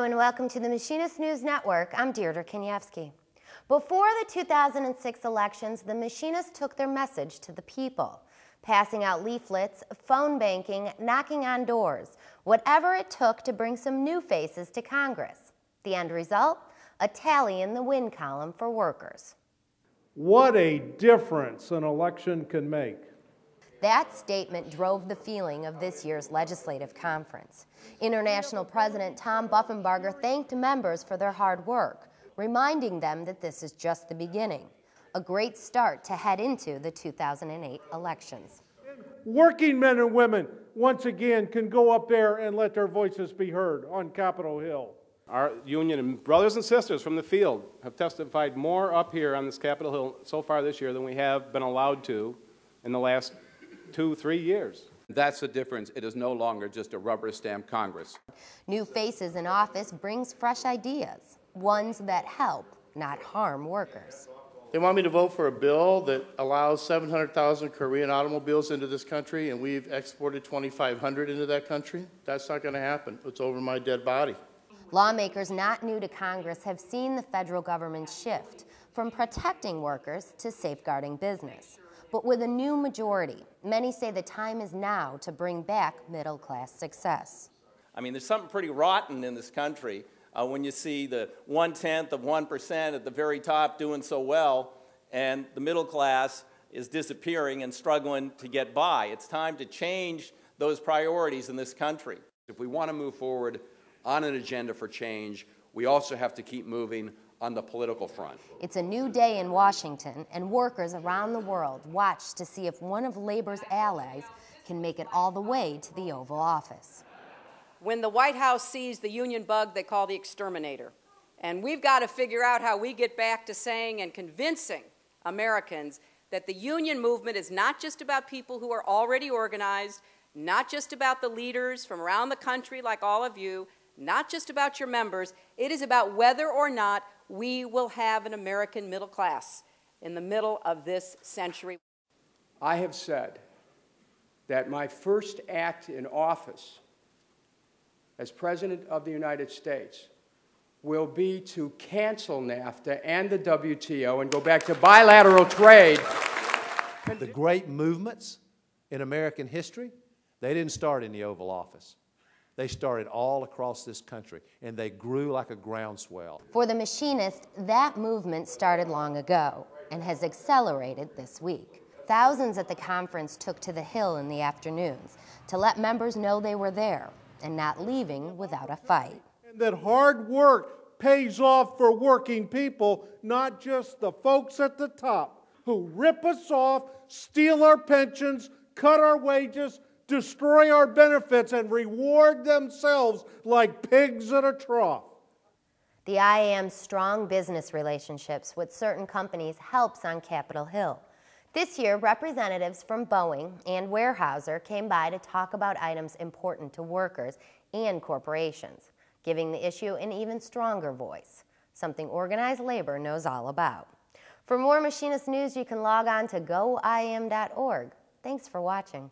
Hello and welcome to the Machinists News Network. I'm Deirdre Kanievsky. Before the 2006 elections, the Machinists took their message to the people, passing out leaflets, phone banking, knocking on doors, whatever it took to bring some new faces to Congress. The end result? A tally in the win column for workers. What a difference an election can make. That statement drove the feeling of this year's legislative conference. International President Tom Buffenbarger thanked members for their hard work, reminding them that this is just the beginning, a great start to head into the 2008 elections. Working men and women, once again, can go up there and let their voices be heard on Capitol Hill. Our union and brothers and sisters from the field have testified more up here on this Capitol Hill so far this year than we have been allowed to in the last 2-3 years. That's the difference. It is no longer just a rubber stamp Congress. New faces in office brings fresh ideas, ones that help, not harm workers. They want me to vote for a bill that allows 700,000 Korean automobiles into this country, and we've exported 2,500 into that country. That's not going to happen. It's over my dead body. Lawmakers not new to Congress have seen the federal government shift from protecting workers to safeguarding business. But with a new majority, many say the time is now to bring back middle-class success. I mean, there's something pretty rotten in this country when you see the 0.1% at the very top doing so well, and the middle class is disappearing and struggling to get by. It's time to change those priorities in this country. If we want to move forward on an agenda for change, we also have to keep moving on the political front. It's a new day in Washington, and workers around the world watch to see if one of Labor's allies can make it all the way to the Oval Office. When the White House sees the union bug they call the exterminator, and we've got to figure out how we get back to saying and convincing Americans that the union movement is not just about people who are already organized, not just about the leaders from around the country like all of you, not just about your members. It is about whether or not we will have an American middle class in the middle of this century. I have said that my first act in office as President of the United States will be to cancel NAFTA and the WTO and go back to bilateral trade. The great movements in American history, they didn't start in the Oval Office. They started all across this country, and they grew like a groundswell. For the Machinists, that movement started long ago and has accelerated this week. Thousands at the conference took to the Hill in the afternoons to let members know they were there and not leaving without a fight. And that hard work pays off for working people, not just the folks at the top who rip us off, steal our pensions, cut our wages, destroy our benefits, and reward themselves like pigs at a trough. The IAM's strong business relationships with certain companies helps on Capitol Hill. This year, representatives from Boeing and Weyerhaeuser came by to talk about items important to workers and corporations, giving the issue an even stronger voice, something organized labor knows all about. For more Machinist news, you can log on to goiam.org. Thanks for watching.